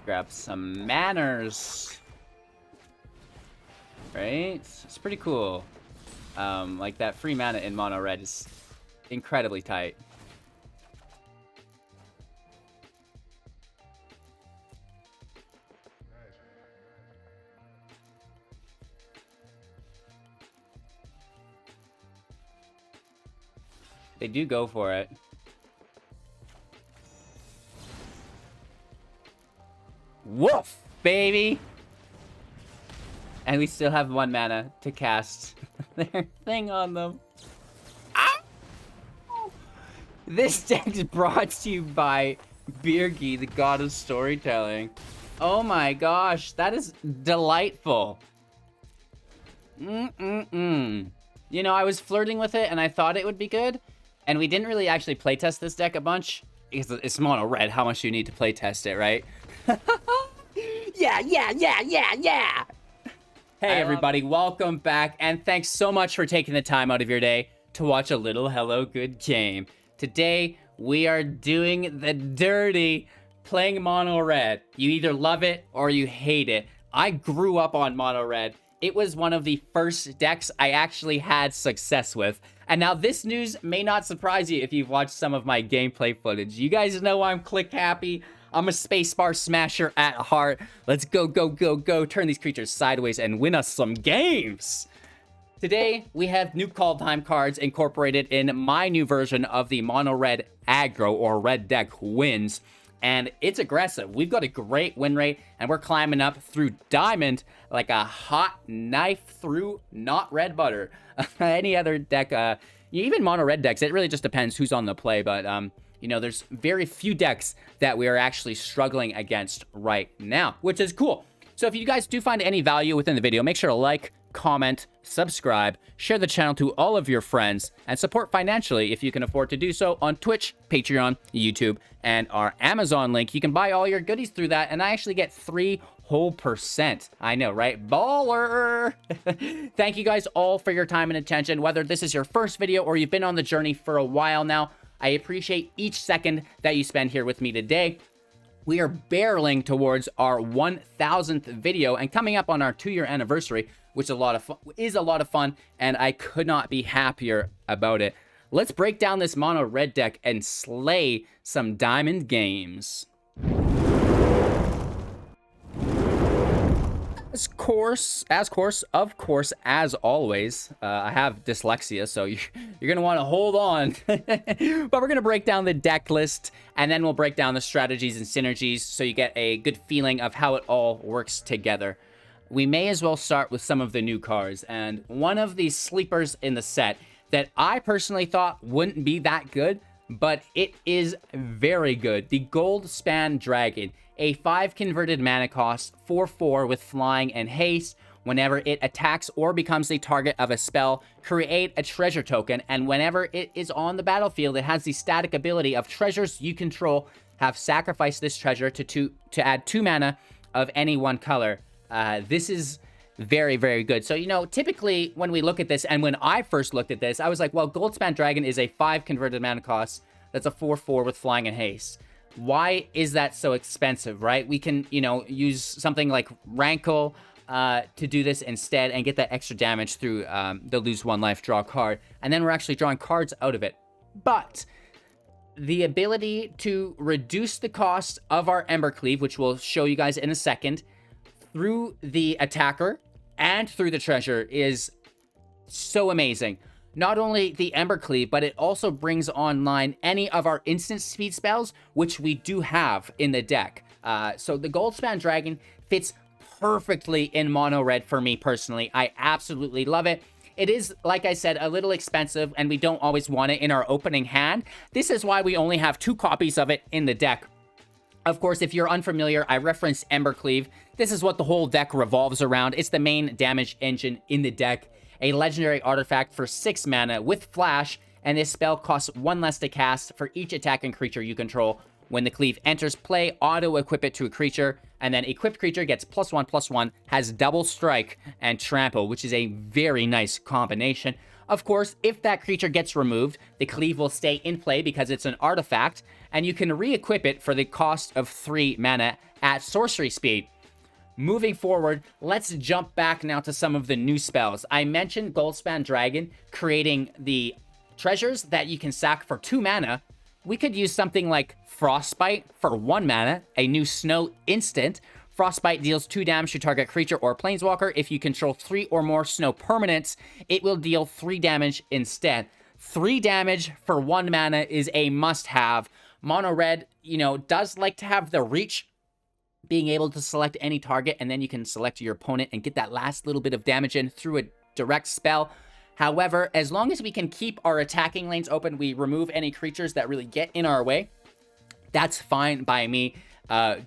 Grab some manners. Right? It's pretty cool. Like that free mana in mono red is incredibly tight. They do go for it. Woof, baby! And we still have 1 mana to cast their thing on them. Ah! This deck is brought to you by Birgi, the god of storytelling. Oh my gosh, that is delightful. You know, I was flirting with it and I thought it would be good. And we didn't really actually playtest this deck a bunch. Because it's mono red, how much do you need to playtest it, right? Yeah! Hey everybody, welcome back, and thanks so much for taking the time out of your day to watch a little Hello Good Game. Today, we are doing the dirty, playing mono red. You either love it or you hate it. I grew up on mono red. It was one of the first decks I actually had success with. And now this news may not surprise you if you've watched some of my gameplay footage. You guys know I'm click happy. I'm a spacebar smasher at heart. Let's go, turn these creatures sideways and win us some games. Today, we have new Kaldheim cards incorporated in my new version of the mono red aggro or red deck wins. And it's aggressive. We've got a great win rate, and we're climbing up through diamond like a hot knife through not red butter. Any other deck, even mono red decks, it really just depends who's on the play, but you know, there's very few decks that we are actually struggling against right now, which is cool. So if you guys do find any value within the video, make sure to like, comment, subscribe, share the channel to all of your friends, and support financially if you can afford to do so on Twitch, Patreon, YouTube, and our Amazon link. You can buy all your goodies through that, and I actually get 3 whole %. I know, right? Baller! Thank you guys all for your time and attention, whether this is your first video or you've been on the journey for a while now. I appreciate each second that you spend here with me today. We are barreling towards our 1000th video and coming up on our 2-year anniversary, which is a lot of fun, and I could not be happier about it. Let's break down this mono red deck and slay some diamond games. Of course, as always, I have dyslexia, so you're gonna want to hold on. But we're gonna break down the deck list, and then we'll break down the strategies and synergies, so you get a good feeling of how it all works together. We may as well start with some of the new cards, and one of these sleepers in the set that I personally thought wouldn't be that good, but it is very good. The Goldspan Dragon. A 5 converted mana cost, 4/4 with flying and haste. Whenever it attacks or becomes the target of a spell, create a treasure token, and whenever it is on the battlefield, it has the static ability of treasures you control have sacrificed this treasure to add 2 mana of any one color. This is very, very good. So, you know, typically when we look at this, and when I first looked at this, I was like, well, Goldspan Dragon is a 5 converted mana cost. That's a 4/4 with flying and haste. Why is that so expensive, right? We can, you know, use something like Rankle to do this instead and get that extra damage through the lose 1 life, draw a card. And then we're actually drawing cards out of it. But the ability to reduce the cost of our Embercleave, which we'll show you guys in a second, through the attacker and through the treasure is so amazing. Not only the Embercleave, but it also brings online any of our instant speed spells, which we do have in the deck. So the Goldspan Dragon fits perfectly in mono red for me personally. I absolutely love it. It is, like I said, a little expensive, and we don't always want it in our opening hand. This is why we only have 2 copies of it in the deck. Of course, if you're unfamiliar, I referenced Embercleave. This is what the whole deck revolves around. It's the main damage engine in the deck. A legendary artifact for 6 mana with flash, and this spell costs 1 less to cast for each attacking creature you control. When the cleave enters play, auto-equip it to a creature, and then equipped creature gets +1/+1, has double strike and trample, which is a very nice combination. Of course, if that creature gets removed, the cleave will stay in play because it's an artifact, and you can re-equip it for the cost of 3 mana at sorcery speed. Moving forward, let's jump back now to some of the new spells. I mentioned Goldspan Dragon creating the treasures that you can sack for 2 mana. We could use something like Frostbite for 1 mana, a new snow instant. Frostbite deals 2 damage to target creature or planeswalker. If you control 3 or more snow permanents, it will deal 3 damage instead. 3 damage for 1 mana is a must-have. Mono red, does like to have the reach, being able to select any target, and then you can select your opponent and get that last little bit of damage in through a direct spell. However, as long as we can keep our attacking lanes open, we remove any creatures that really get in our way, that's fine by me,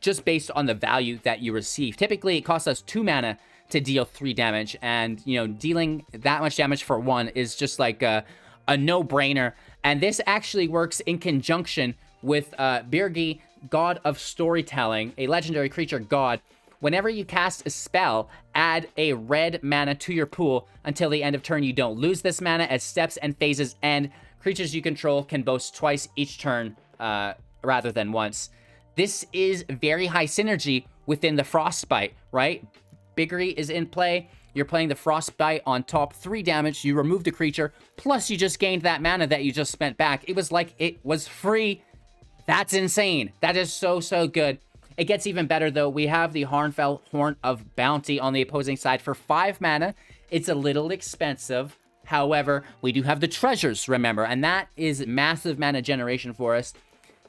just based on the value that you receive. Typically, it costs us 2 mana to deal 3 damage, and, dealing that much damage for 1 is just like a no-brainer. And this actually works in conjunction with Birgi, God of Storytelling, a legendary creature god. Whenever you cast a spell, add a red mana to your pool. Until the end of turn, you don't lose this mana. As steps and phases end, creatures you control can boast twice each turn rather than once. This is very high synergy within the Frostbite, right? Birgi is in play. You're playing the Frostbite on top, 3 damage. You removed a creature, plus you just gained that mana that you just spent back. It was like it was free. That's insane. That is so, so good. It gets even better, though. We have the Harnfell Horn of Bounty on the opposing side for 5 mana. It's a little expensive. However, we do have the treasures, remember, and that is massive mana generation for us.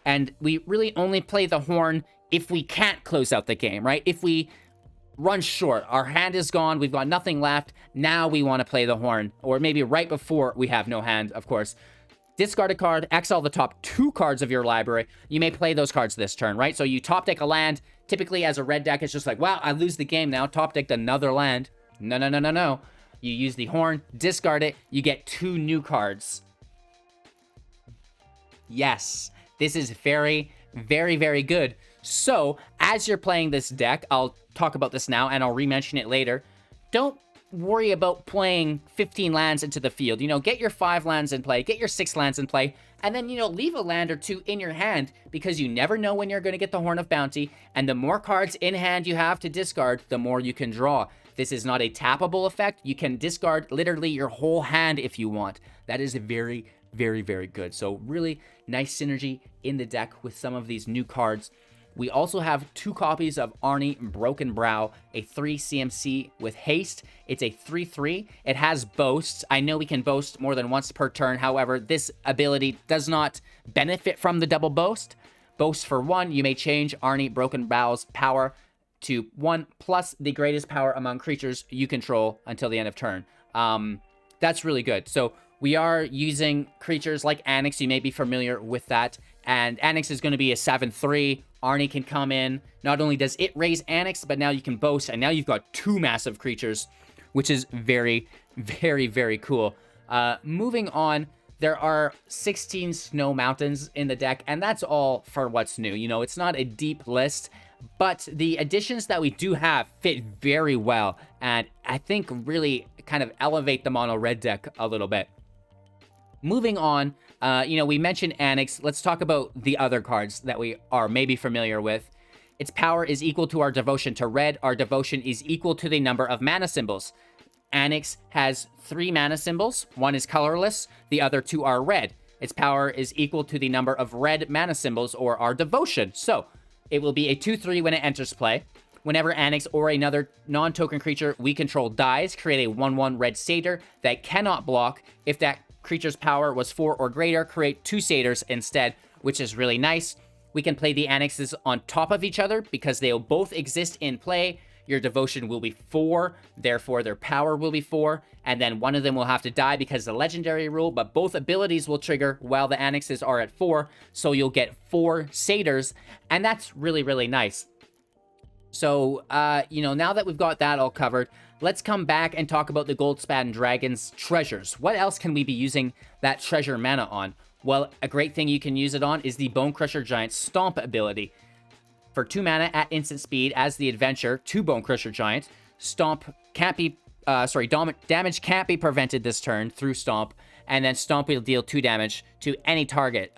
And we really only play the Horn if we can't close out the game, right? If we run short, our hand is gone, we've got nothing left, now we want to play the Horn. Or maybe right before we have no hand, of course. Discard a card, exile the top 2 cards of your library. You may play those cards this turn, right? So you top deck a land. Typically, as a red deck, it's just like, wow, I lose the game now. Top decked another land. No, no, no, no, no. You use the Horn, discard it, you get 2 new cards. Yes, this is very, very, very good. So, as you're playing this deck, I'll talk about this now, and I'll re-mention it later. Don't worry about playing 15 lands into the field. Get your 5 lands in play, get your 6 lands in play, and then, leave a land or 2 in your hand, because you never know when you're going to get the Horn of Bounty, and the more cards in hand you have to discard, the more you can draw. This is not a tappable effect. You can discard literally your whole hand if you want. That is very, very, very good. So really nice synergy in the deck with some of these new cards. We also have 2 copies of Arni Brokenbrow, a 3 CMC with haste. It's a 3/3. It has boasts. I know we can boast more than once per turn. However, this ability does not benefit from the double boast. Boast for 1, you may change Arni Brokenbrow's power to 1 plus the greatest power among creatures you control until the end of turn. That's really good. So we are using creatures like Anax. You may be familiar with that. And Anax is going to be a 7/3. Arni can come in. Not only does it raise Anax, but now you can boast. And now you've got 2 massive creatures, which is very, very, very cool. Moving on, there are 16 snow mountains in the deck. And that's all for what's new. It's not a deep list. But the additions that we do have fit very well. And I think really kind of elevate the mono red deck a little bit. Moving on, we mentioned Anax. Let's talk about the other cards that we are maybe familiar with. Its power is equal to our devotion to red. Our devotion is equal to the number of mana symbols. Anax has 3 mana symbols. 1 is colorless. The other 2 are red. Its power is equal to the number of red mana symbols or our devotion. So it will be a 2/3 when it enters play. Whenever Anax or another non-token creature we control dies, create a 1/1 red satyr that cannot block. If that creature's power was 4 or greater, create 2 satyrs instead, which is really nice. We can play the Anaxes on top of each other because they'll both exist in play. Your devotion will be 4, therefore their power will be 4, and then one of them will have to die because of the legendary rule, but both abilities will trigger while the Anaxes are at 4, so you'll get 4 satyrs, and that's really, really nice. So, now that we've got that all covered, let's come back and talk about the Goldspan Dragon's treasures. What else can we be using that treasure mana on? Well, a great thing you can use it on is the Bonecrusher Giant Stomp ability. For 2 mana at instant speed as the adventure to Bonecrusher Giant, Stomp can't be damage can't be prevented this turn through Stomp, and then Stomp will deal 2 damage to any target.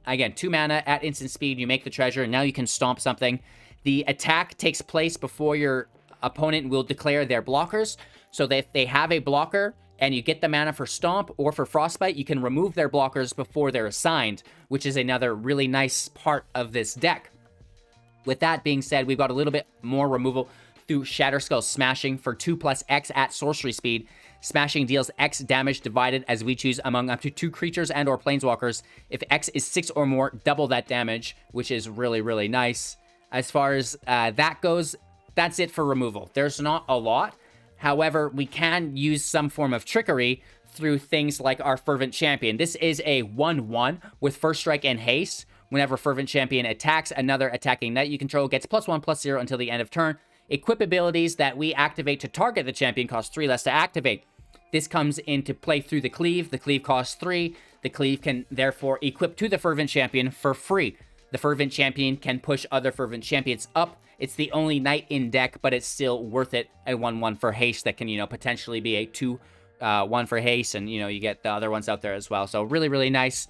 Again, 2 mana at instant speed, you make the treasure, and now you can Stomp something. The attack takes place before your opponent will declare their blockers, so that if they have a blocker, and you get the mana for Stomp or for Frostbite, you can remove their blockers before they're assigned, which is another really nice part of this deck. With that being said, we've got a little bit more removal through Shatterskull Smashing for 2+X at sorcery speed. Smashing deals X damage divided as we choose among up to 2 creatures and or planeswalkers. If X is 6 or more, double that damage, which is really, really nice. As far as that goes, that's it for removal. There's not a lot. However, we can use some form of trickery through things like our Fervent Champion. This is a 1/1 with First Strike and Haste. Whenever Fervent Champion attacks, another attacking knight you control gets +1/+0 until the end of turn. Equip abilities that we activate to target the champion cost 3 less to activate. This comes into play through the Cleave. The Cleave costs 3. The Cleave can therefore equip to the Fervent Champion for free. The Fervent Champion can push other Fervent Champions up. It's the only knight in deck, but it's still worth it. A 1/1 for haste that can, potentially be a 2/1 for haste, and, you get the other ones out there as well. So really, really nice.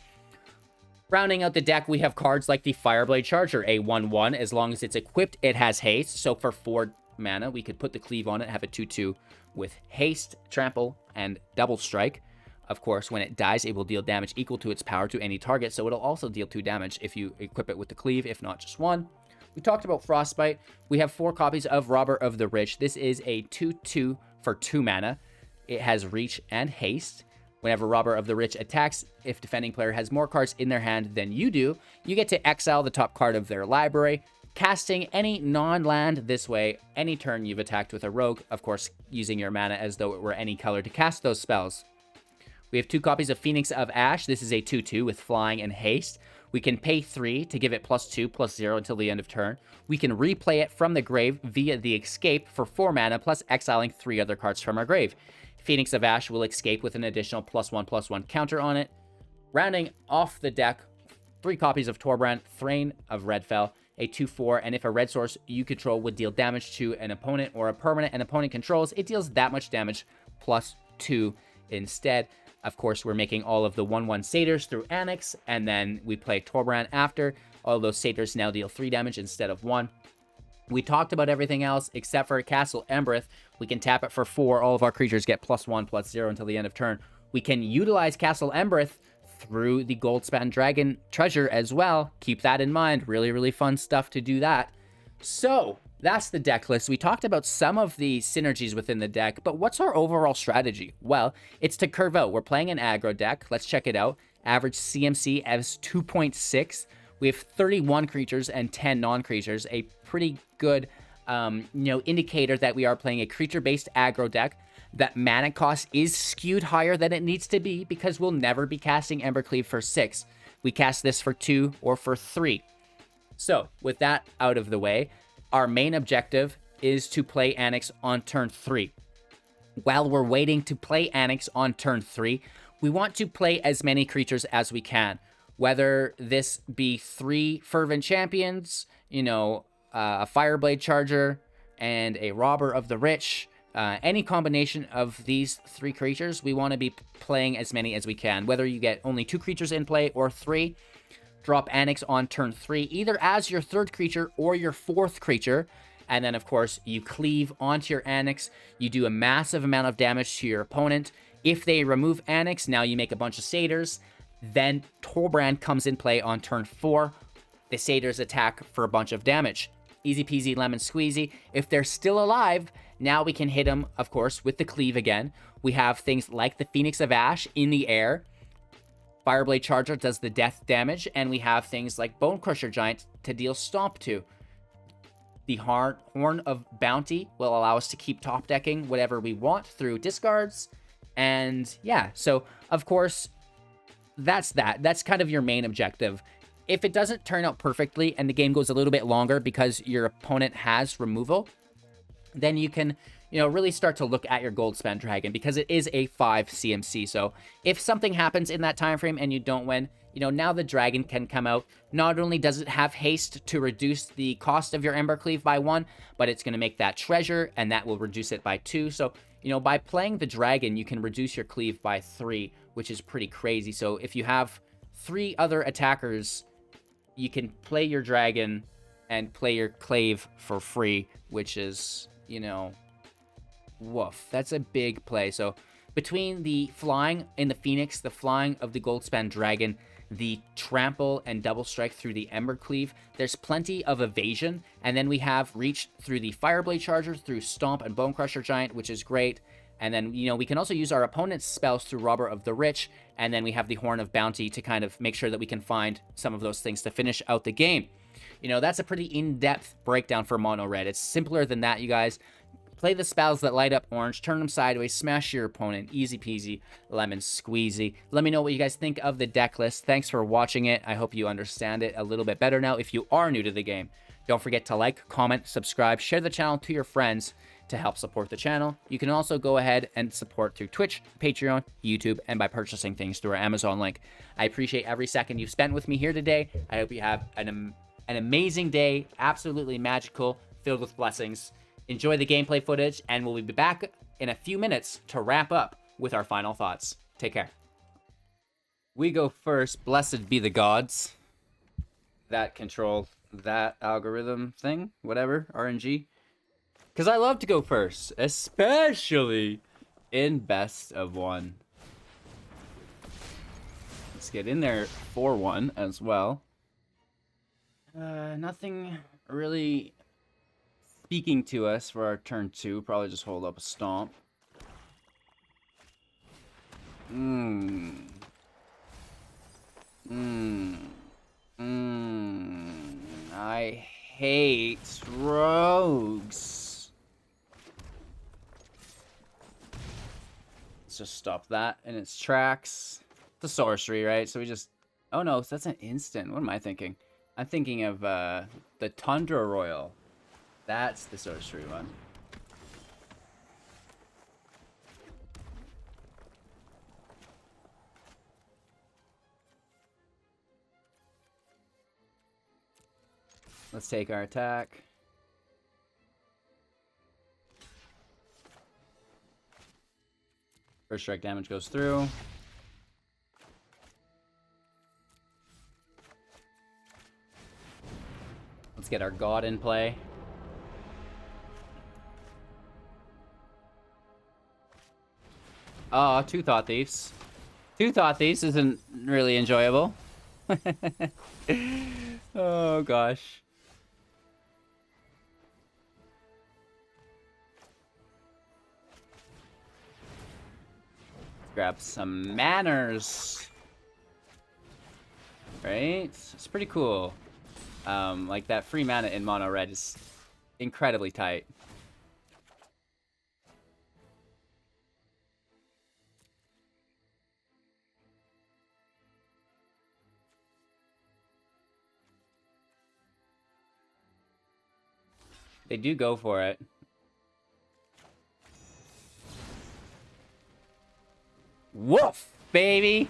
Rounding out the deck, we have cards like the Fireblade Charger, a 1/1. As long as it's equipped, it has haste. So for 4 mana, we could put the Cleave on it, have a 2/2 with haste, trample, and double strike. Of course, when it dies, it will deal damage equal to its power to any target. So it'll also deal 2 damage if you equip it with the Cleave, if not just 1. We talked about Frostbite. We have 4 copies of Robber of the Rich. This is a 2/2 for 2 mana. It has Reach and Haste. Whenever Robber of the Rich attacks, if defending player has more cards in their hand than you do, you get to exile the top card of their library, casting any non-land this way any turn you've attacked with a rogue, of course, using your mana as though it were any color to cast those spells. We have 2 copies of Phoenix of Ash. This is a 2/2 with Flying and Haste. We can pay 3 to give it +2/+0 until the end of turn. We can replay it from the grave via the escape for 4 mana, plus exiling 3 other cards from our grave. Phoenix of Ash will escape with an additional +1/+1 counter on it. Rounding off the deck, 3 copies of Torbran, Thane of Redfell, a 2/4, and if a red source you control would deal damage to an opponent or a permanent an opponent controls, it deals that much damage +2 instead. Of course, we're making all of the 1/1 satyrs through Anax, and then we play Torbran after. All those satyrs now deal 3 damage instead of 1. We talked about everything else except for Castle Embereth. We can tap it for 4. All of our creatures get +1/+0 until the end of turn. We can utilize Castle Embereth through the Goldspan Dragon treasure as well. Keep that in mind. Really, really fun stuff to do that. So that's the deck list. We talked about some of the synergies within the deck, but what's our overall strategy? Well, it's to curve out. We're playing an aggro deck. Let's check it out. Average CMC as 2.6. We have 31 creatures and 10 non-creatures. A pretty good, indicator that we are playing a creature-based aggro deck. That mana cost is skewed higher than it needs to be because we'll never be casting Embercleave for 6. We cast this for 2 or for 3. So with that out of the way, our main objective is to play Anax on turn 3. While we're waiting to play Anax on turn 3, we want to play as many creatures as we can. Whether this be 3 Fervent Champions, a Fireblade Charger, and a Robber of the Rich, any combination of these 3 creatures, we want to be playing as many as we can. Whether you get only 2 creatures in play or 3, drop Anax on turn 3, either as your 3rd creature or your 4th creature. And then, of course, you cleave onto your Anax. You do a massive amount of damage to your opponent. If they remove Anax, now you make a bunch of satyrs. Then Torbran comes in play on turn 4. The satyrs attack for a bunch of damage. Easy peasy lemon squeezy. If they're still alive, now we can hit them, of course, with the cleave again. We have things like the Phoenix of Ash in the air. Fireblade Charger does the death damage, and we have things like Bonecrusher Giant to deal stomp to. The Horn of Bounty will allow us to keep top decking whatever we want through discards. And yeah, so of course, that's that. That's kind of your main objective. If it doesn't turn out perfectly and the game goes a little bit longer because your opponent has removal, then you can, really start to look at your Goldspan Dragon because it is a 5 CMC. So if something happens in that time frame and you don't win, now the dragon can come out. Not only does it have haste to reduce the cost of your Embercleave by 1, but it's going to make that treasure, and that will reduce it by 2. So You know, by playing the dragon, you can reduce your cleave by 3, which is pretty crazy. So if you have 3 other attackers, you can play your dragon and play your clave for free, which is, you know, woof. That's a big play. So between the flying in the Phoenix, the flying of the Goldspan Dragon, the trample and double strike through the Embercleave, there's plenty of evasion. And then we have reach through the Fireblade Charger, through Stomp and Bonecrusher Giant, which is great. And then, you know, we can also use our opponent's spells through Robber of the Rich. And then we have the Horn of Bounty to kind of make sure that we can find some of those things to finish out the game. You know, that's a pretty in-depth breakdown for mono red. It's simpler than that, you guys. Play the spells that light up orange, turn them sideways, smash your opponent. Easy peasy, lemon squeezy. Let me know what you guys think of the deck list. Thanks for watching it. I hope you understand it a little bit better now. If you are new to the game, don't forget to like, comment, subscribe, share the channel to your friends to help support the channel. You can also go ahead and support through Twitch, Patreon, YouTube, and by purchasing things through our Amazon link. I appreciate every second you've spent with me here today. I hope you have an amazing day, absolutely magical, filled with blessings. Enjoy the gameplay footage, and we'll be back in a few minutes to wrap up with our final thoughts. Take care. We go first. Blessed be the gods that control that algorithm thing, whatever, RNG. Because I love to go first, especially in best of 1. Let's get in there for 1 as well. Nothing really speaking to us for our turn 2. Probably just hold up a Stomp. I hate rogues. Let's just stop that in its tracks. It's a sorcery, right? So we just... Oh no, that's an instant. What am I thinking? I'm thinking of the Tundra Royal. That's the sorcery one. Let's take our attack. First strike damage goes through. Let's get our god in play. Oh, 2 Thought Thieves. 2 Thought Thieves isn't really enjoyable. Oh, gosh. Grab some manners. Right? It's pretty cool. Like, that free mana in mono red is incredibly tight. They do go for it. Woof, baby!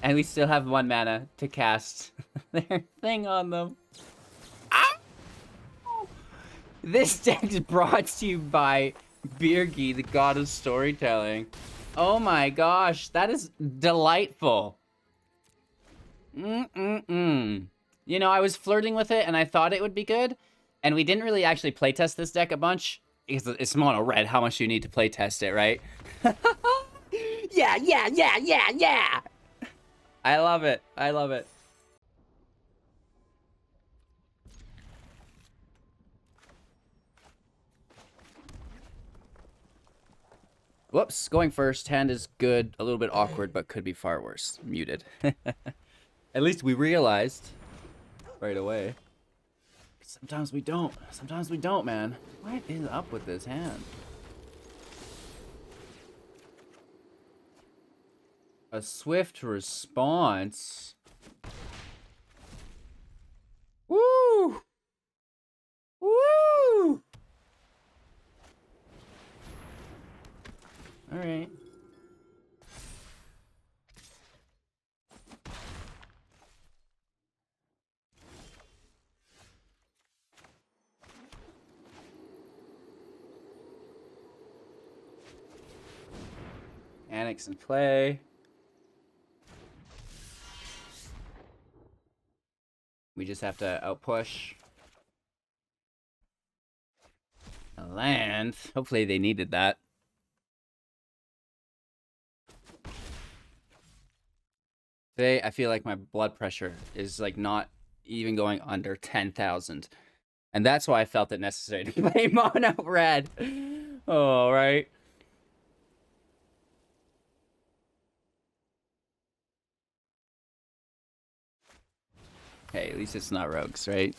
And we still have 1 mana to cast their thing on them. Ah! This deck is brought to you by Birgi, the god of storytelling. Oh my gosh, that is delightful. You know, I was flirting with it and I thought it would be good. And we didn't really actually playtest this deck a bunch. Because it's mono red, how much do you need to playtest it, right? Yeah! I love it. I love it. Whoops, going first. Hand is good. A little bit awkward, but could be far worse. Muted. At least we realized right away. Sometimes we don't. Sometimes we don't, man. What is up with this hand? A swift response. Woo! Woo! All right. Anax in play. We just have to outpush. A land. Hopefully they needed that. Today, I feel like my blood pressure is like not even going under 10,000. And that's why I felt it necessary to play mono red. All right. Hey, at least it's not rogues, right?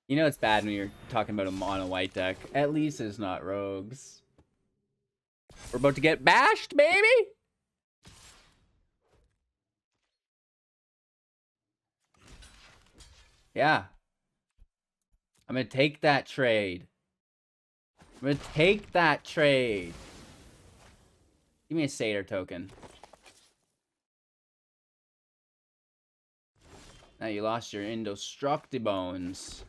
You know it's bad when you're talking about a mono white deck. At least it's not rogues. We're about to get bashed, baby! Yeah. I'm gonna take that trade. I'm gonna take that trade. Give me a Satyr token. Now you lost your Indestructibones.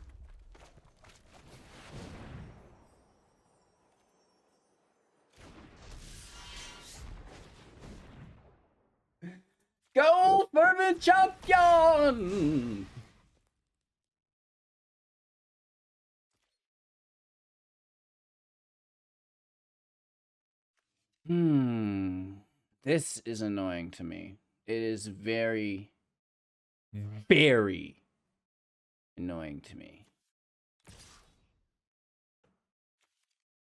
Go, Fervent Champion! This is annoying to me. It is very, very annoying to me.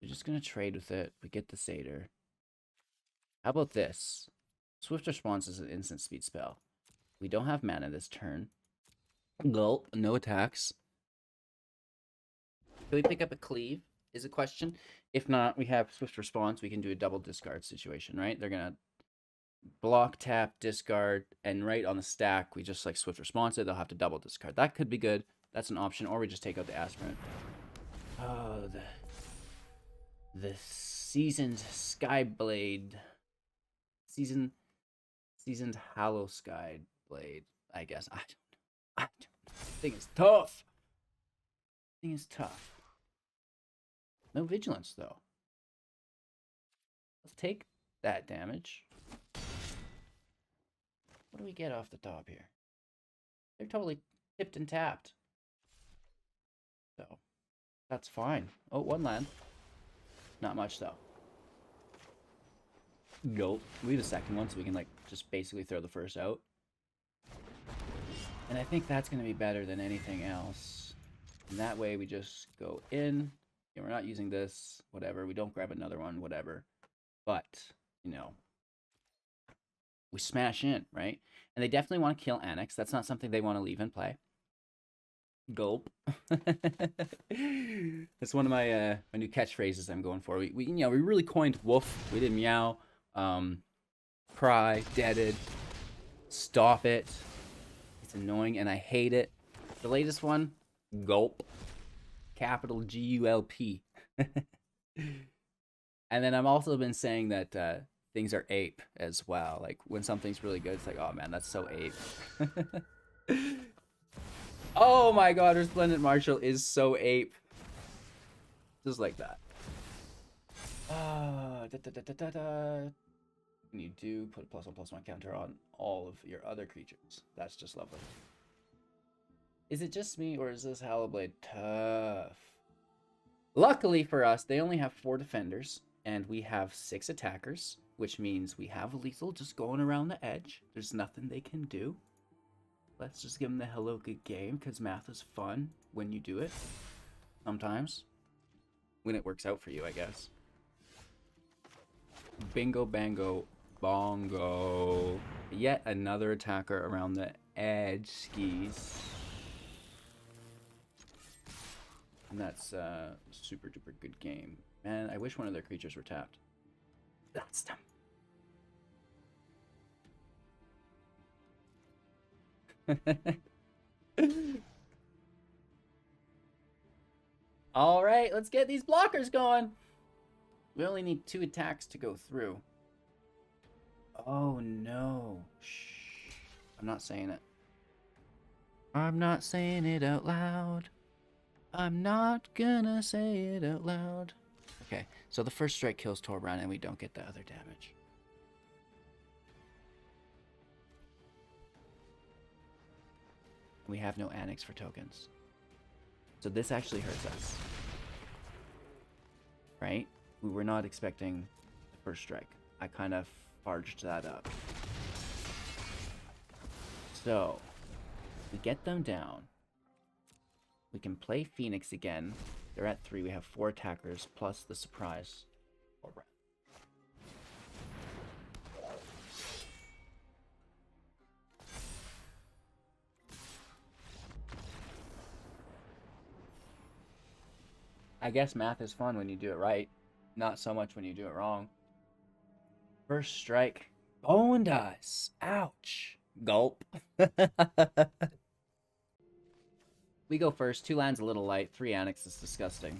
You're just gonna trade with it. We get the Satyr. How about this? Swift Response is an instant speed spell. We don't have mana this turn. Gulp, no attacks. Can we pick up a cleave? Is a question. If not, we have Swift Response. We can do a double discard situation, right? They're gonna block, tap, discard, and right on the stack, we just like Swift Response it. They'll have to double discard. That could be good. That's an option. Or we just take out the Aspirant. Oh, the seasoned Skyblade. Seasoned Hallow Skyblade, I guess. I don't know. Thing is tough. Thing is tough. No vigilance, though. Let's take that damage. What do we get off the top here? They're totally tipped and tapped. So, that's fine. Oh, one land. Not much, though. Go. We have a second one, so we can, like, just basically throw the first out. And I think that's going to be better than anything else. And that way, we just go in. Yeah, we're not using this, whatever. We don't grab another one, whatever. But, you know, we smash in, right? And they definitely want to kill Anax. That's not something they want to leave in play. Gulp. That's one of my my new catchphrases I'm going for. We you know, we really coined woof. We did meow, cry, deaded, stop it. It's annoying and I hate it. The latest one, gulp. Capital G-U-L-P. And then I've also been saying that things are ape as well. Like when something's really good, it's like, oh man, that's so ape. Oh my god, Resplendent Marshal is so ape. Just like that. And you do put a +1/+1 counter on all of your other creatures. That's just lovely. Is it just me, or is this Hallowblade tough? Luckily for us, they only have 4 defenders, and we have 6 attackers, which means we have lethal just going around the edge. There's nothing they can do. Let's just give them the hello good game, because math is fun when you do it. Sometimes. When it works out for you, I guess. Bingo, bango, bongo. Yet another attacker around the edge skis. And that's a super duper good game. Man, I wish one of their creatures were tapped. That's them. All right, let's get these blockers going. We only need 2 attacks to go through. Oh no. Shh. I'm not saying it. I'm not saying it out loud. I'm not gonna say it out loud. Okay, so the first strike kills Torbran and we don't get the other damage. We have no Anax for tokens. So this actually hurts us. Right? We were not expecting the first strike. I kind of farged that up. So, we get them down. We can play Phoenix again. They're at 3. We have 4 attackers plus the surprise. Torbran. I guess math is fun when you do it right. Not so much when you do it wrong. First strike. Boned us. Ouch. Gulp. We go first. 2 lands a little light. 3 Anax is disgusting.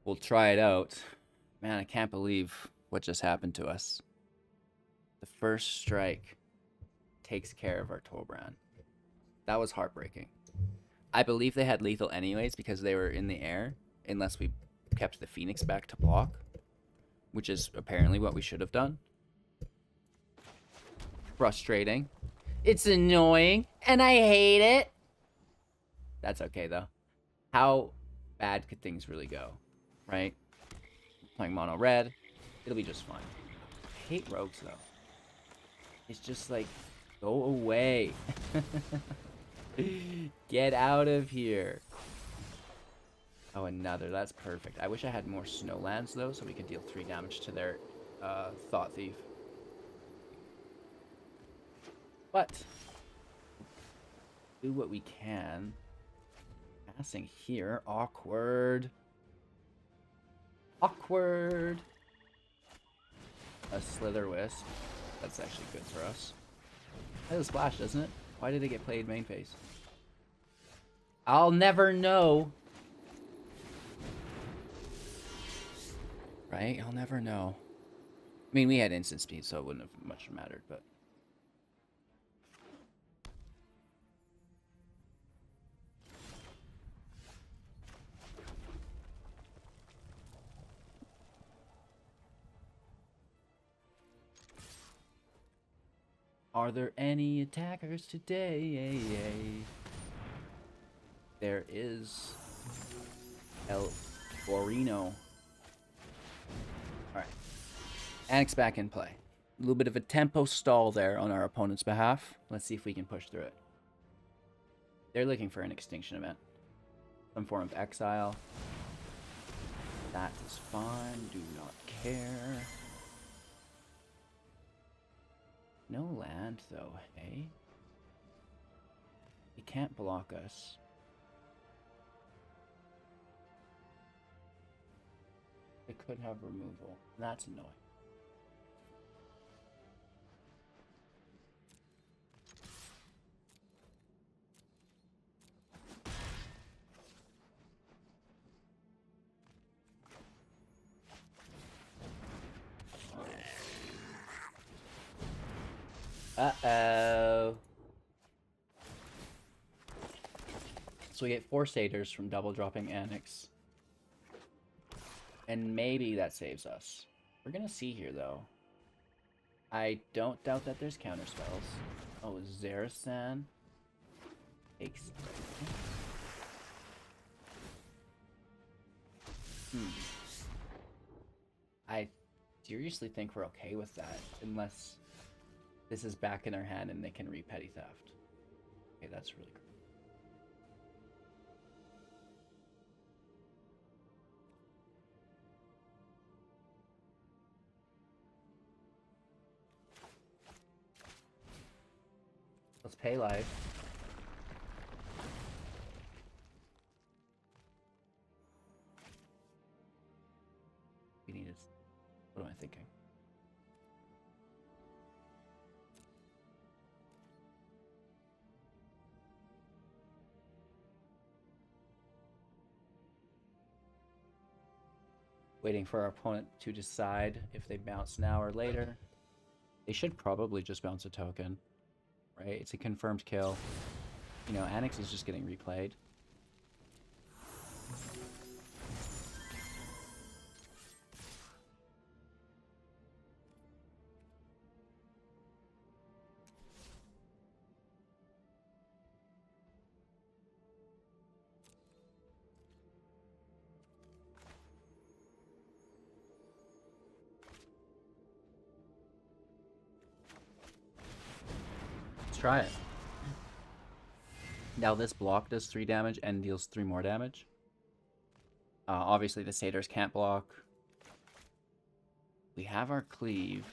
We'll try it out. Man, I can't believe what just happened to us. The first strike takes care of our Torbran. That was heartbreaking. I believe they had lethal anyways because they were in the air, unless we kept the Phoenix back to block, which is apparently what we should have done. Frustrating. It's annoying, and I hate it. That's okay, though. How bad could things really go, right? Playing mono red, it'll be just fine. I hate rogues, though. It's just like, go away. Get out of here. Oh, another. That's perfect. I wish I had more snowlands, though, so we could deal 3 damage to their Thought Thief. But do what we can. Passing here. Awkward. Awkward. A Slither Wisp. That's actually good for us. It has a splash, doesn't it? Why did it get played main phase? I'll never know. Right? I'll never know. I mean, we had instant speed, so it wouldn't have much mattered, but... Are there any attackers today? There is El Borino. Alright. Anax back in play. A little bit of a tempo stall there on our opponent's behalf. Let's see if we can push through it. They're looking for an extinction event. Some form of exile. That is fine. Do not care. No land, though, hey? He can't block us. It could have removal. That's annoying. Uh-oh. So we get 4 satyrs from double dropping Anax. And maybe that saves us. We're gonna see here, though. I don't doubt that there's counter spells. Oh, Zerasan takes... I seriously think we're okay with that, unless this is back in our hand and they can re-petty theft. Okay, that's really cool. Let's pay life. We need it. What am I thinking? Waiting for our opponent to decide if they bounce now or later. They should probably just bounce a token. Right? It's a confirmed kill. You know, Anax is just getting replayed. try it. Now this block does 3 damage and deals 3 more damage. Obviously the satyrs can't block. We have our cleave.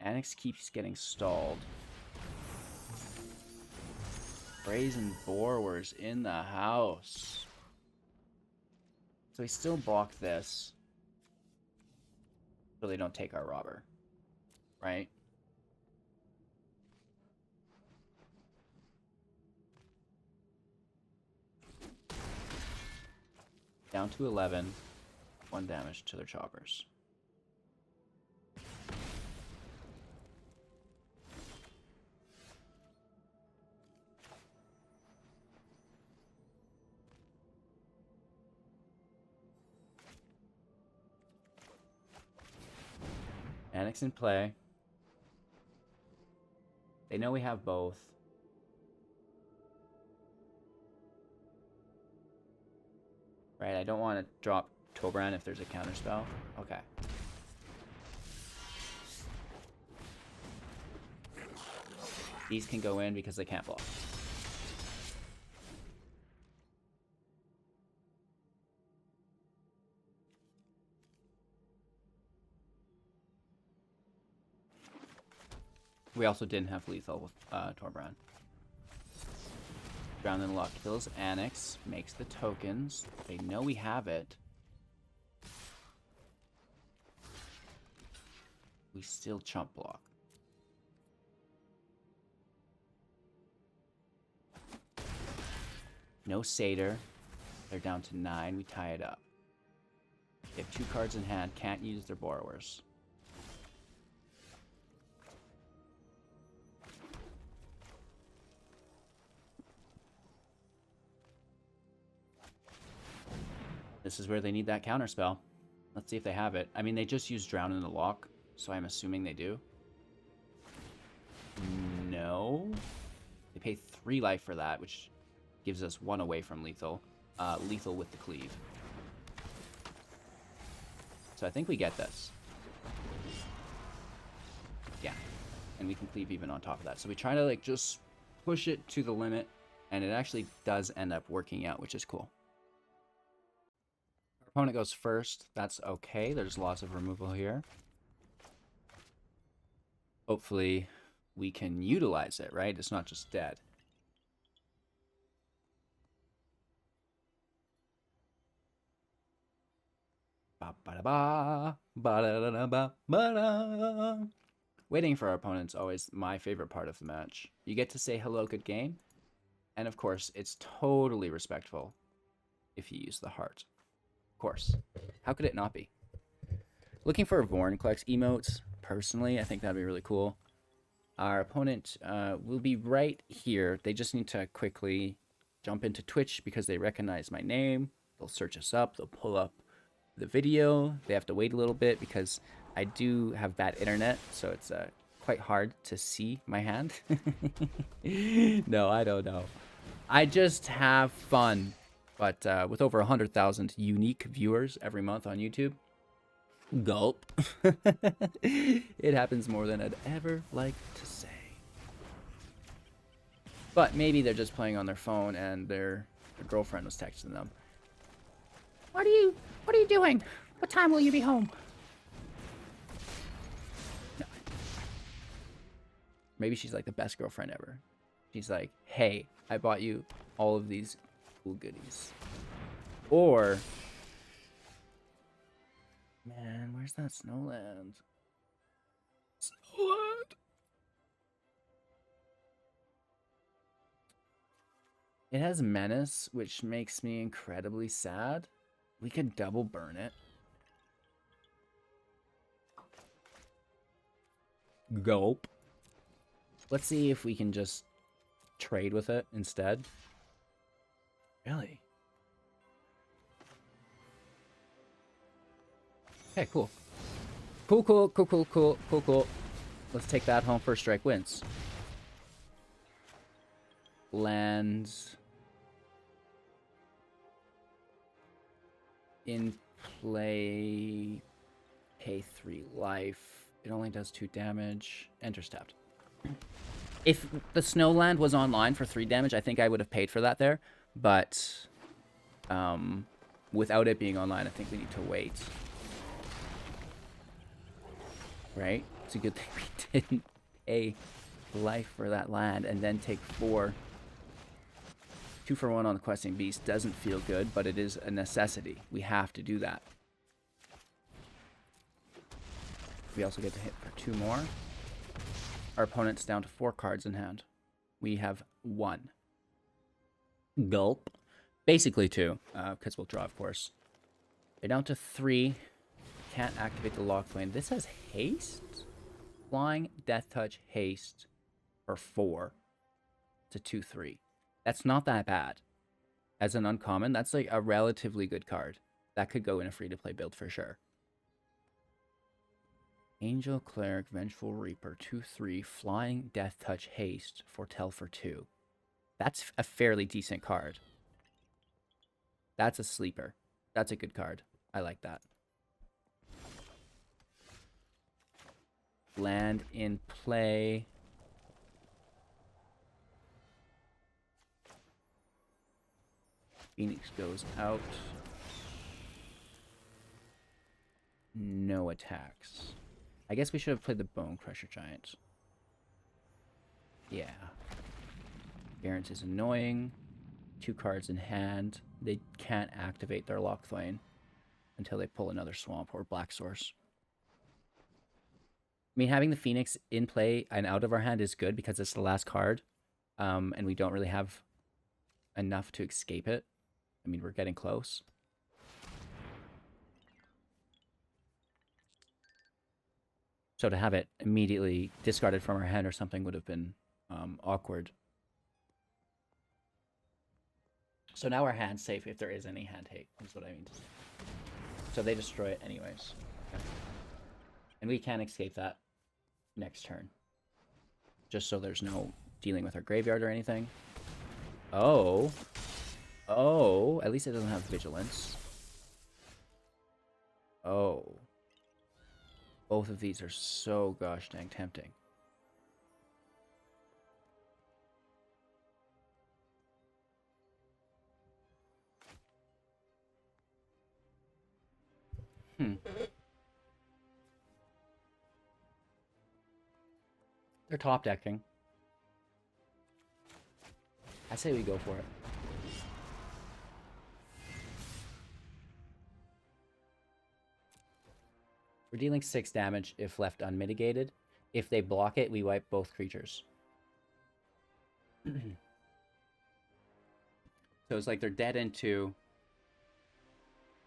Anax keeps getting stalled. Brazen Borewers in the house. So we still block this. So they don't take our robber. Right? Down to 11. 1 damage to their choppers. Anax in play. They know we have both. Right, I don't want to drop Torbran if there's a counterspell. Okay. These can go in because they can't block. We also didn't have lethal with Torbran. Drowned in Luck kills Anax, makes the tokens. They know we have it. We still chump block. No satyr. They're down to 9. We tie it up. They have 2 cards in hand. Can't use their borrowers. This is where they need that counterspell. Let's see if they have it. I mean, they just used Drown in the Lock, so I'm assuming they do. No. They pay 3 life for that, which gives us 1 away from lethal. Lethal with the cleave. So I think we get this. Yeah. And we can cleave even on top of that. So we try to, like, just push it to the limit, and it actually does end up working out, which is cool. Opponent goes first. That's okay. There's lots of removal here. Hopefully, we can utilize it, right? It's not just dead. Waiting for our opponent's always my favorite part of the match. You get to say hello, good game. And of course, it's totally respectful if you use the heart. Course. How could it not be? Looking for Vorinclex emotes. Personally, I think that'd be really cool. Our opponent will be right here. They just need to quickly jump into Twitch because they recognize my name. They'll search us up. They'll pull up the video. They have to wait a little bit because I do have bad internet, so it's quite hard to see my hand. No, I don't know. I just have fun. But with over 100,000 unique viewers every month on YouTube, gulp. It happens more than I'd ever like to say. But maybe they're just playing on their phone and their girlfriend was texting them. What are you doing? What time will you be home? No. Maybe she's like the best girlfriend ever. She's like, hey, I bought you all of these cool goodies. Or, man, where's that Snowland? Snowland! It has Menace, which makes me incredibly sad. We could double burn it. Gulp. Let's see if we can just trade with it instead. Really? Okay, cool. Cool. Let's take that home. First strike wins. Lands in play. Pay 3 life. It only does 2 damage. Enter stepped. If the Snowland was online for 3 damage, I think I would have paid for that there. But without it being online, I think we need to wait. Right? It's a good thing we didn't pay life for that land and then take 4. 2 for 1 on the Questing Beast doesn't feel good, but it is a necessity. We have to do that. We also get to hit for 2 more. Our opponent's down to 4 cards in hand. We have 1. Gulp. Basically 2, because we'll draw, of course. They're down to 3. Can't activate the lock flame. This has haste? Flying, Death Touch, haste for 4. It's a 2/3. That's not that bad. As an uncommon, that's like a relatively good card. That could go in a free-to-play build for sure. Angel, Cleric, Vengeful Reaper, 2/3, Flying, Death Touch, haste, Foretell for 2. That's a fairly decent card. That's a sleeper. That's a good card. I like that. Land in play. Phoenix goes out. No attacks. I guess we should have played the Bonecrusher Giant. Yeah. Barrens is annoying. 2 cards in hand. They can't activate their Lochthwain until they pull another Swamp or Black Source. I mean, having the Phoenix in play and out of our hand is good because it's the last card, and we don't really have enough to escape it. I mean, we're getting close. So to have it immediately discarded from our hand or something would have been awkward. So now our hand's safe if there is any hand hate, is what I mean to say. So they destroy it anyways. Okay. And we can't escape that next turn. Just so there's no dealing with our graveyard or anything. Oh. Oh, at least it doesn't have vigilance. Oh. Both of these are so gosh dang tempting. They're top decking. I say we go for it. We're dealing 6 damage if left unmitigated. If they block it, we wipe both creatures. So it's like they're dead in 2.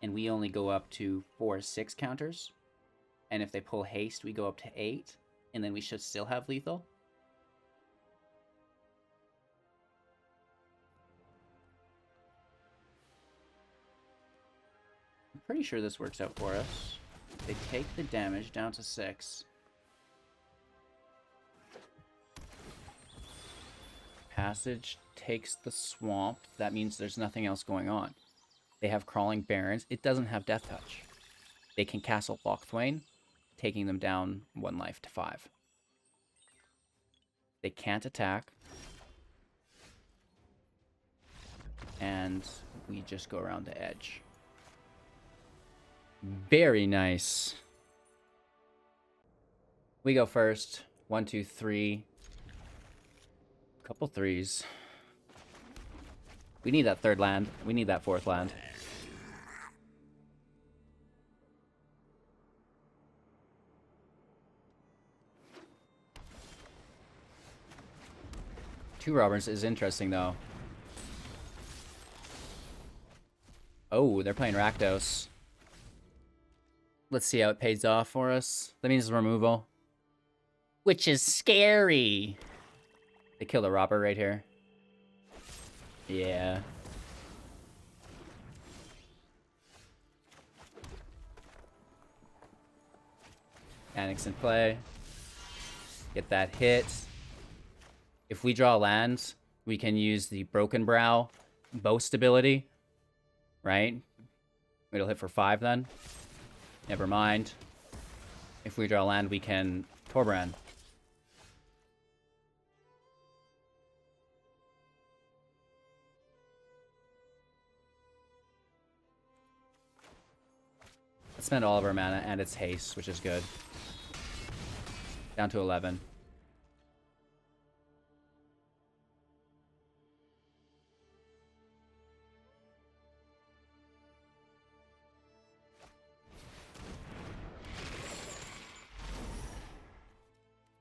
And we only go up to 4 6 counters. And if they pull haste, we go up to 8. And then we should still have lethal. I'm pretty sure this works out for us. They take the damage down to 6. Passage takes the swamp. That means there's nothing else going on. They have Crawling Barrens. It doesn't have Death Touch. They can Castle Lochthwain, taking them down 1 life to 5. They can't attack. And we just go around the edge. Very nice. We go first. 1, 2, 3. Couple 3s. We need that 3rd land. We need that 4th land. Two Robbers is interesting, though. Oh, they're playing Rakdos. Let's see how it pays off for us. That means removal. Which is scary. They killed a Robber right here. Yeah. Anax in play. Get that hit. If we draw lands, we can use the Brokenbrow boast ability. Right? It'll hit for 5 then. Never mind. If we draw land, we can Torbran. Spend all of our mana, and it's haste, which is good. Down to 11.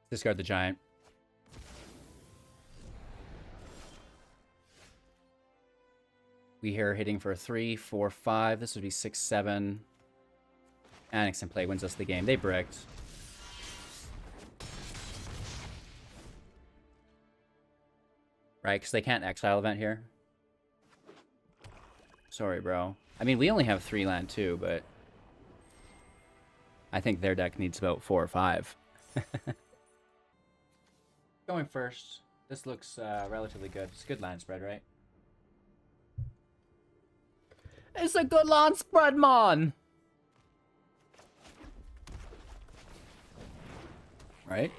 Discard the giant. We here hitting for 3, 4, 5. This would be 6, 7. Anax in play wins us the game. They bricked. Right, because they can't exile event here. Sorry, bro. I mean, we only have 3 land too, but I think their deck needs about 4 or 5. Going first. This looks relatively good. It's a good land spread, right? It's a good land spread, man! Right?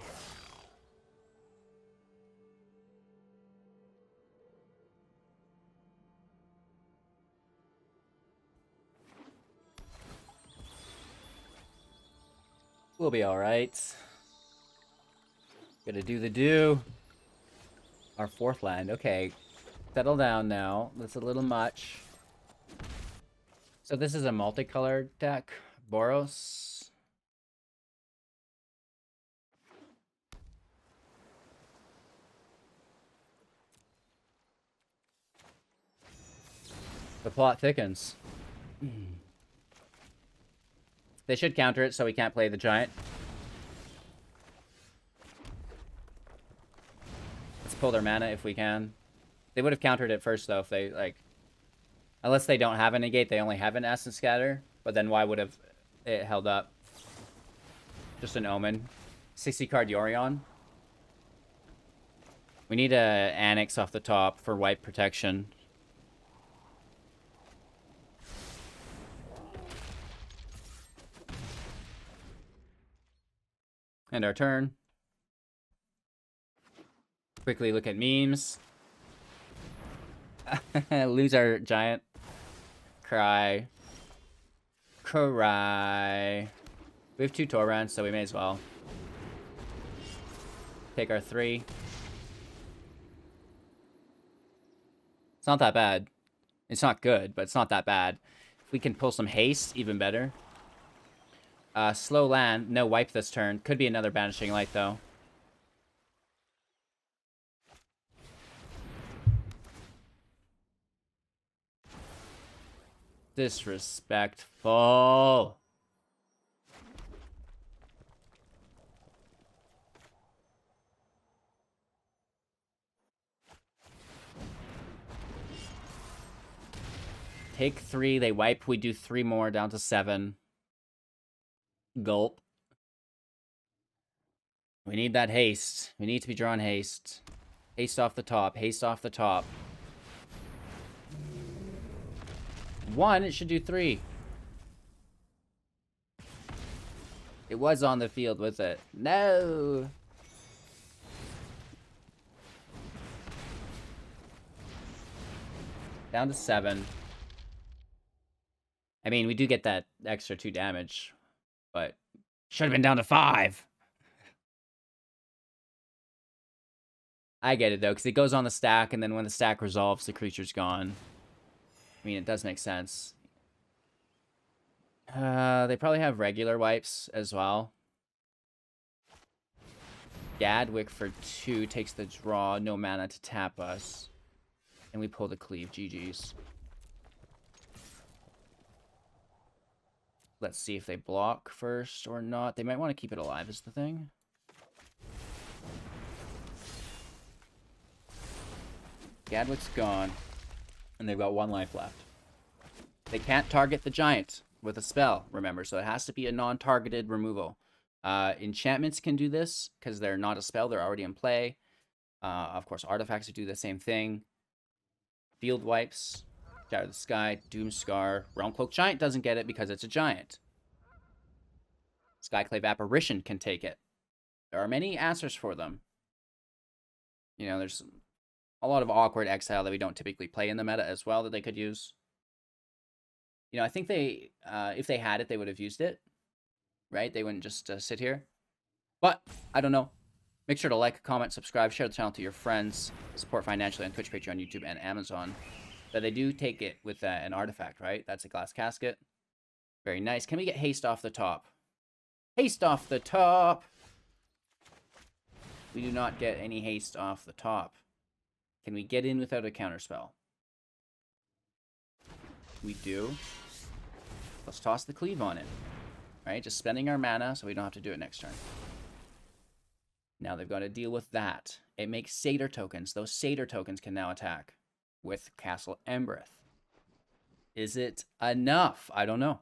We'll be alright. Gotta do the do. Our 4th land. Okay. Settle down now. That's a little much. So this is a multicolored deck. Boros. The plot thickens. They should counter it so we can't play the giant. Let's pull their mana if we can. They would have countered it first though if they like... Unless they don't have a negate, they only have an Essence Scatter. But then why would have it held up? Just an Omen. 60 card Yorion. We need a Anax off the top for wipe protection. And our turn. Quickly look at memes. Lose our giant. Cry. Cry. We have 2 Torbran, so we may as well. Take our 3. It's not that bad. It's not good, but it's not that bad. If we can pull some haste, even better. Slow land. No wipe this turn. Could be another Banishing Light, though. Disrespectful. Take 3. They wipe. We do 3 more down to 7. Gulp. We need that haste. We need to be drawing haste. Haste off the top. Haste off the top. 1, it should do 3. It was on the field with it. No! Down to 7. I mean, we do get that extra 2 damage, but should have been down to 5. I get it, though, because it goes on the stack, and then when the stack resolves, the creature's gone. I mean, it does make sense. They probably have regular wipes as well. Gadwick for 2 takes the draw, no mana to tap us. And we pull the cleave, GG's. Let's see if they block first or not. They might want to keep it alive is the thing. Gadwick's gone. And they've got 1 life left. They can't target the giant with a spell, remember, so it has to be a non-targeted removal. Enchantments can do this, because they're not a spell, they're already in play. Of course, artifacts would do the same thing. Field wipes, Shatter the Sky, Doomscar. Realmcloak Giant doesn't get it because it's a giant. Skyclave Apparition can take it. There are many answers for them. You know, there's a lot of awkward exile that we don't typically play in the meta as well that they could use. You know, I think they, if they had it, they would have used it, right? They wouldn't just sit here. But I don't know. Make sure to like, comment, subscribe, share the channel to your friends, support financially on Twitch, Patreon, YouTube, and Amazon. But they do take it with an artifact, right? That's a glass casket. Very nice. Can we get haste off the top? Haste off the top! We do not get any haste off the top. Can we get in without a counterspell? We do. Let's toss the cleave on it. Right? Just spending our mana so we don't have to do it next turn. Now they've got to deal with that. It makes Satyr tokens. Those Satyr tokens can now attack with Castle Embereth. Is it enough? I don't know.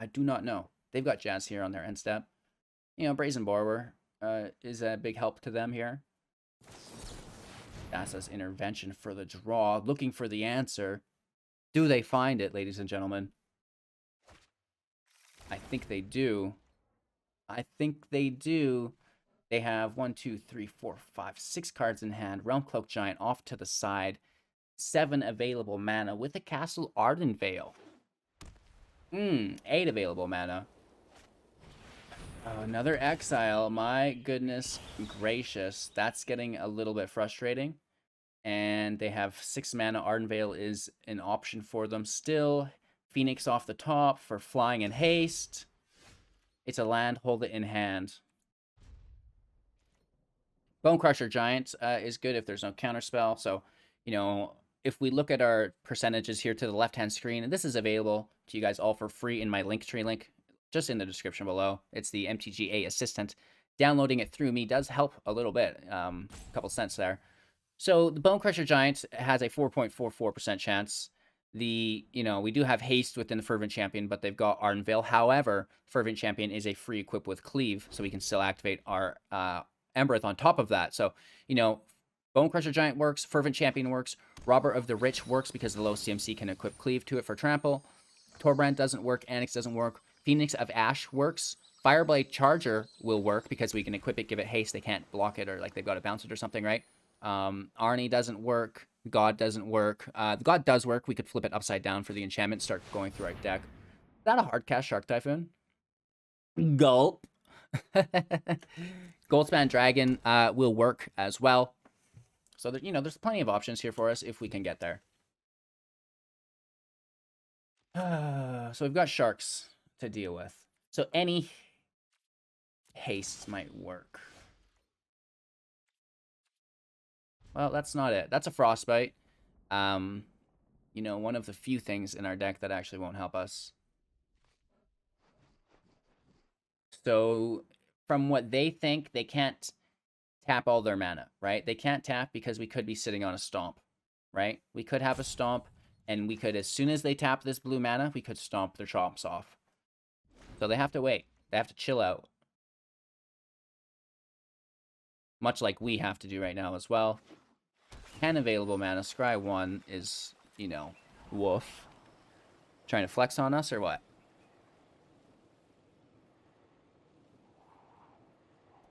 I do not know. They've got Jazz here on their end step. You know, Brazen Borrower is a big help to them here. Dasa's intervention for the draw. Looking for the answer. Do they find it, ladies and gentlemen? I think they do. I think they do. They have 1, 2, 3, 4, 5, 6 cards in hand. Realmcloak Giant off to the side. 7 available mana with a Castle Ardened Veil. 8 available mana. Oh, another exile. My goodness gracious. That's getting a little bit frustrating. And they have 6 mana. Ardened Veil is an option for them still. Phoenix off the top for flying and haste. It's a land. Hold it in hand. Bonecrusher Giant is good if there's no counterspell. So, you know, if we look at our percentages here to the left-hand screen, and this is available to you guys all for free in my Linktree link, just in the description below. It's the MTGA Assistant. Downloading it through me does help a little bit, a couple cents there. So the Bonecrusher Giant has a 4.44% chance. You know, we do have haste within the Fervent Champion, but they've got Ardened Veil. However, Fervent Champion is a free equip with Cleave, so we can still activate our Embereth on top of that. So, you know, Bonecrusher Giant works, Fervent Champion works, Robber of the Rich works because the low CMC can equip Cleave to it for trample. Torbran doesn't work, Anax doesn't work, Phoenix of Ash works, Fireblade Charger will work because we can equip it, give it haste, they can't block it or like they've got to bounce it or something, right? Arni doesn't work, God doesn't work. The God does work, we could flip it upside down for the enchantment, start going through our deck. Is that a hard cast Shark Typhoon? Gulp. Goldspan Dragon will work as well. So, you know, there's plenty of options here for us if we can get there. So we've got sharks to deal with. So any haste might work. Well, that's not it. That's a Frostbite. You know, one of the few things in our deck that actually won't help us. So from what they think, they can't tap all their mana, right? They can't tap because we could be sitting on a stomp, right? We could have a stomp, and we could, as soon as they tap this blue mana, we could stomp their chops off. So they have to wait. They have to chill out. Much like we have to do right now as well. 10 available mana. Scry 1 is, you know, woof. Trying to flex on us or what?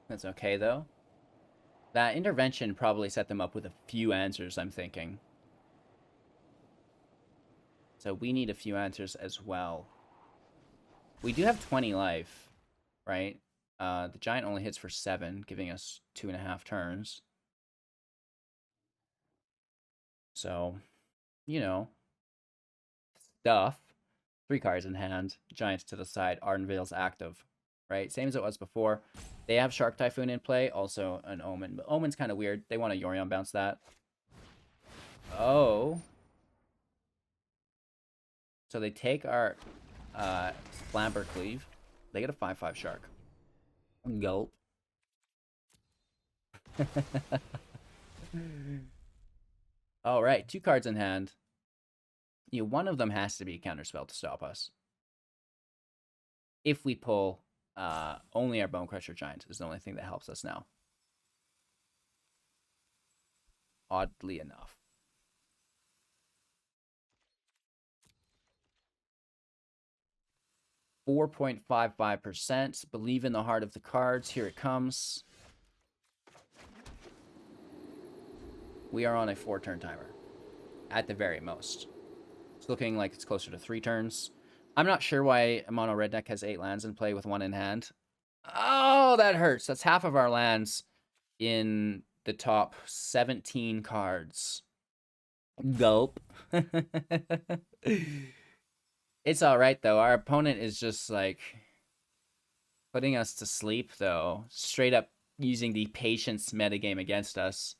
That's okay, though. That intervention probably set them up with a few answers, I'm thinking. So we need a few answers as well. We do have 20 life, right? The Giant only hits for 7, giving us 2.5 turns. So, you know, stuff. 3 cards in hand. Giants to the side. Ardened Veil's active, right? Same as it was before. They have Shark Typhoon in play. Also an Omen. But Omen's kind of weird. They want to Yorion bounce that. Oh. So they take our Embercleave. They get a 5/5 Shark. Gulp. All right, 2 cards in hand. You know, one of them has to be a counterspell to stop us. If we pull only our Bonecrusher Giant is the only thing that helps us now. Oddly enough. $4.55%. Believe in the heart of the cards. Here it comes. We are on a 4-turn timer. At the very most. It's looking like it's closer to 3 turns. I'm not sure why a mono red deck has 8 lands in play with 1 in hand. Oh, that hurts. That's half of our lands in the top 17 cards. Gulp. It's all right, though. Our opponent is just, like, putting us to sleep, though. Straight up using the patience metagame against us.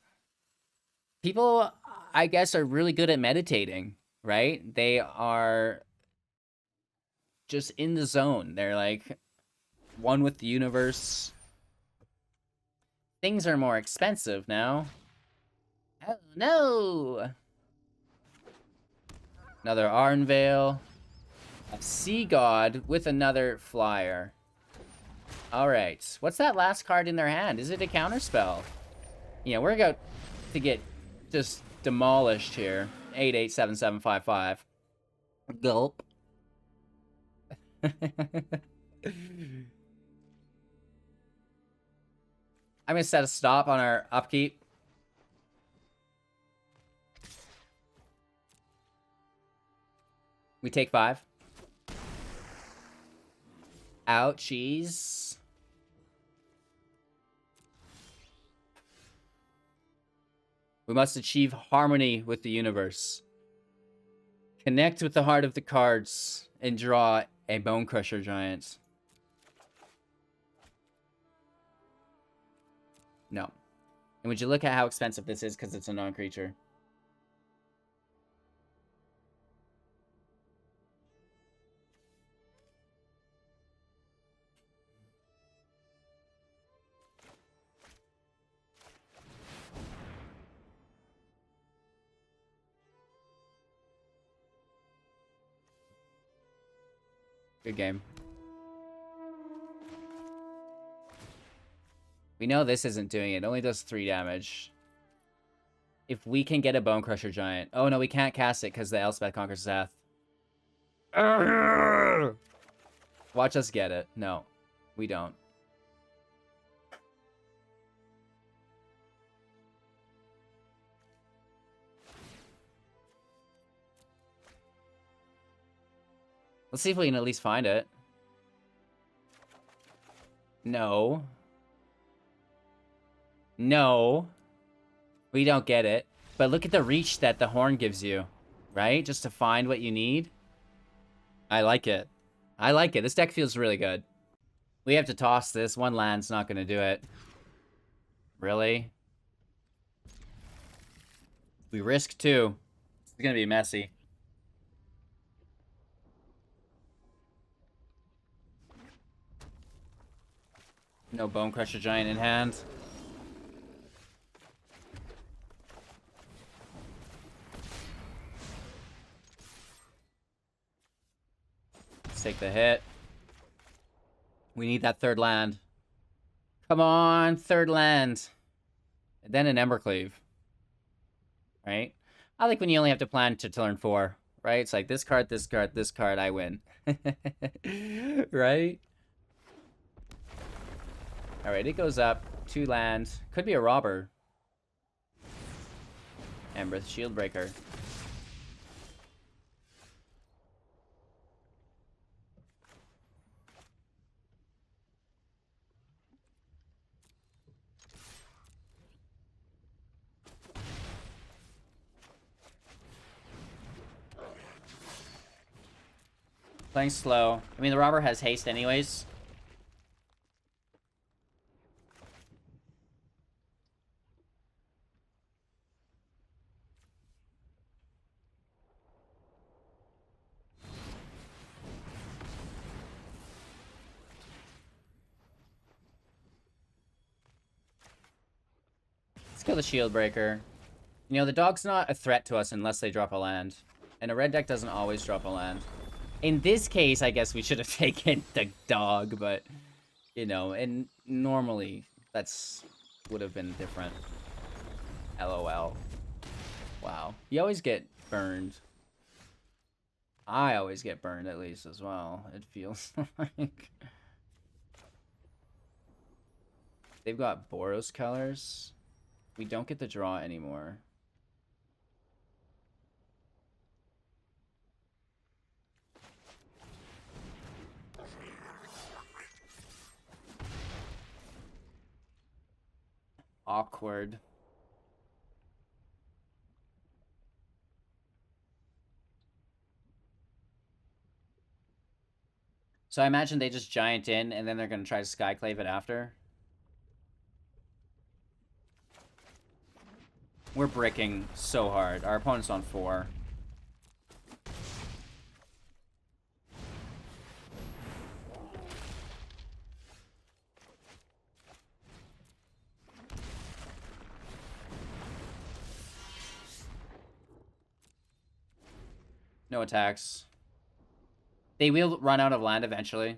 People, I guess, are really good at meditating, right? They are just in the zone. They're, like, one with the universe. Things are more expensive now. Oh, no! Another Arnvale. A Sea God with another flyer. Alright. What's that last card in their hand? Is it a counterspell? Yeah, we're about to get just demolished here. 887755. Gulp. I'm gonna set a stop on our upkeep. We take 5. Ouchies. We must achieve harmony with the universe. Connect with the heart of the cards and draw a Bonecrusher Giant. No. And would you look at how expensive this is because it's a non-creature? Good game. We know this isn't doing it. It only does 3 damage. If we can get a Bonecrusher Giant. Oh, no, we can't cast it because the Elspeth Conquers Death. Watch us get it. No, we don't. Let's see if we can at least find it. No. No. We don't get it. But look at the reach that the horn gives you, right? Just to find what you need. I like it. I like it. This deck feels really good. We have to toss this. 1 land's not going to do it. Really? We risk 2. It's going to be messy. No Bonecrusher Giant in hand. Let's take the hit. We need that 3rd land. Come on, 3rd land. And then an Embercleave. Right? I like when you only have to plan to turn 4. Right? It's like this card, this card, this card, I win. Right? Alright, it goes up. 2 lands. Could be a robber. Embereth Shieldbreaker. Playing slow. I mean, the robber has haste anyways. Let's kill the Shieldbreaker. You know, the dog's not a threat to us unless they drop a land. And a red deck doesn't always drop a land. In this case, I guess we should have taken the dog, but, you know, and normally that's would have been different. LOL. Wow. You always get burned. I always get burned, at least, as well, it feels like. They've got Boros colors. We don't get the draw anymore. awkward. So I imagine they just giant in, and then they're going to try to Skyclave it after. We're bricking so hard. Our opponent's on 4. No attacks. They will run out of land eventually.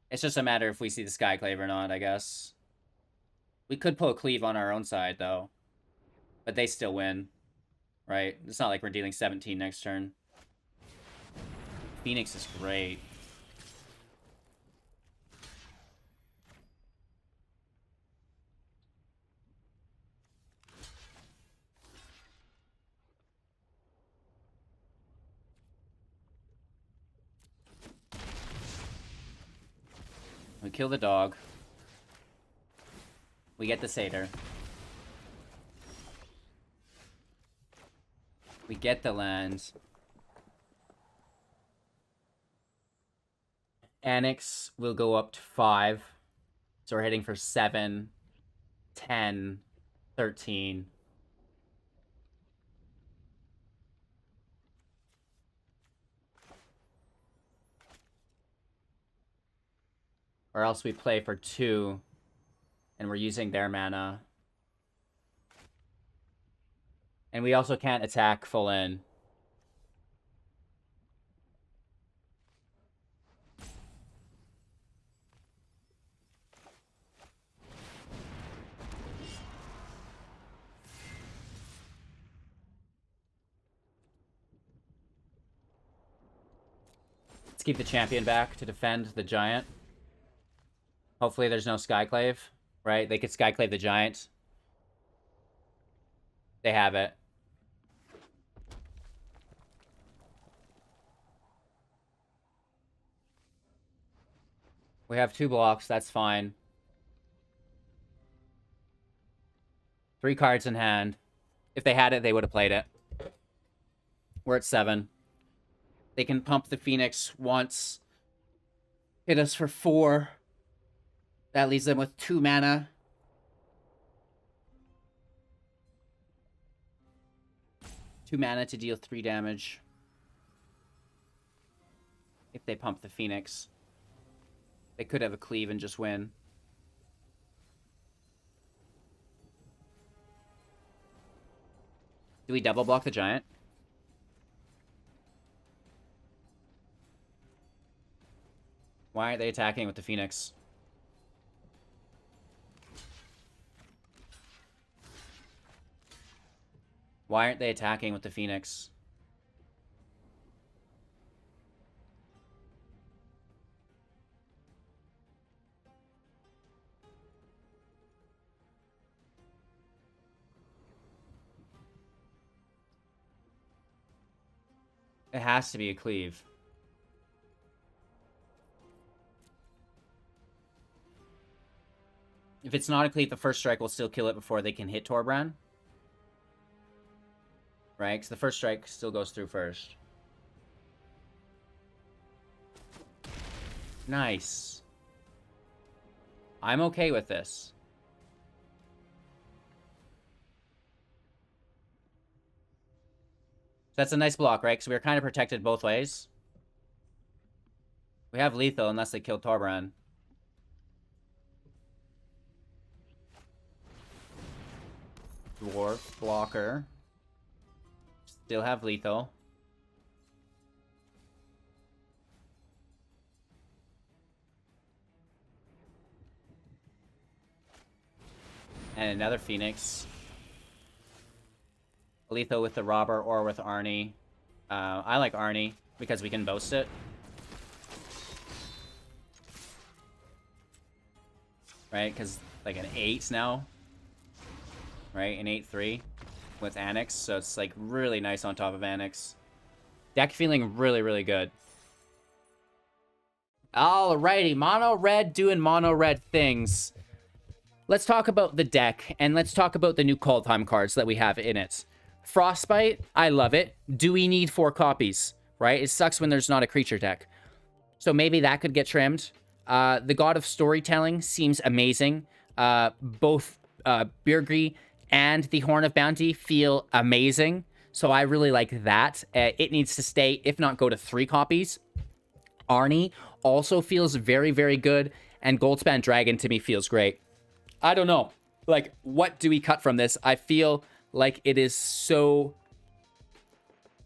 It's just a matter if we see the Skyclave or not, I guess. We could pull a cleave on our own side, though. But they still win. Right? It's not like we're dealing 17 next turn. Phoenix is great. We kill the dog. We get the satyr. We get the land. Anax will go up to 5. So we're hitting for 7, 10, 13. Or else we play for 2, and we're using their mana. And we also can't attack full in. Let's keep the champion back to defend the giant. Hopefully there's no Skyclave, right? They could Skyclave the giant. They have it. We have 2 blocks, that's fine. 3 cards in hand. If they had it, they would have played it. We're at 7. They can pump the Phoenix once. Hit us for 4. That leaves them with 2 mana. Two mana to deal 3 damage. If they pump the Phoenix. They could have a cleave and just win. Do we double block the giant? Why aren't they attacking with the Phoenix? Why aren't they attacking with the Phoenix? It has to be a cleave. If it's not a cleave, the first strike will still kill it before they can hit Torbran. Right? Because the first strike still goes through first. Nice. I'm okay with this. That's a nice block, right? Because we were kind of protected both ways. We have lethal unless they kill Torbran. Dwarf blocker. Still have lethal. And another Phoenix. Lethal with the Robber or with Arni. I like Arni because we can boast it. Right? Because like an 8 now. Right? An 8-3 with Anax. So it's like really nice on top of Anax. Deck feeling really, really good. Alrighty. Mono red doing mono red things. let's talk about the deck, and let's talk about the new Kaldheim cards that we have in it. Frostbite, I love it. Do we need 4 copies, right? It sucks when there's not a creature deck. So maybe that could get trimmed. The God of Storytelling seems amazing. Both Birgi and the Horn of Bounty feel amazing. So I really like that. It needs to stay, if not go to 3 copies. Arni also feels very, very good. And Goldspan Dragon to me feels great. I don't know. Like, what do we cut from this? I feel like it is so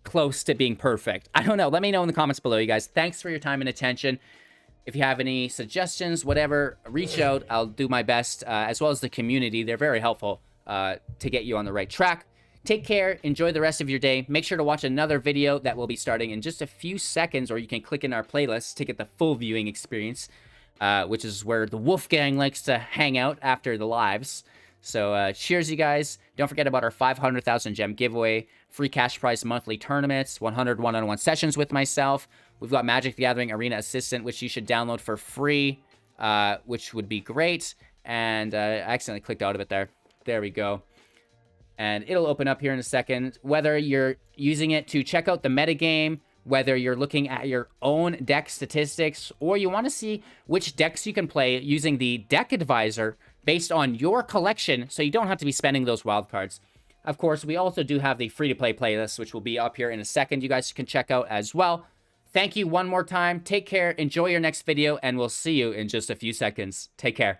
close to being perfect. I don't know. Let me know in the comments below, you guys. Thanks for your time and attention. If you have any suggestions, whatever, reach out. I'll do my best, as well as the community. They're very helpful to get you on the right track. Take care. Enjoy the rest of your day. Make sure to watch another video that will be starting in just a few seconds, or you can click in our playlist to get the full viewing experience, which is where the Wolfgang likes to hang out after the lives. So cheers, you guys. Don't forget about our 500,000 gem giveaway, free cash prize monthly tournaments, 100 one-on-one sessions with myself. We've got Magic the Gathering Arena Assistant, which you should download for free, which would be great. And I accidentally clicked out of it there. There we go. And it'll open up here in a second. Whether you're using it to check out the metagame, whether you're looking at your own deck statistics, or you want to see which decks you can play using the Deck Advisor based on your collection, so you don't have to be spending those wildcards. Of course, we also do have the free-to-play playlist, which will be up here in a second. You guys can check out as well. Thank you one more time. Take care. Enjoy your next video, and we'll see you in just a few seconds. Take care.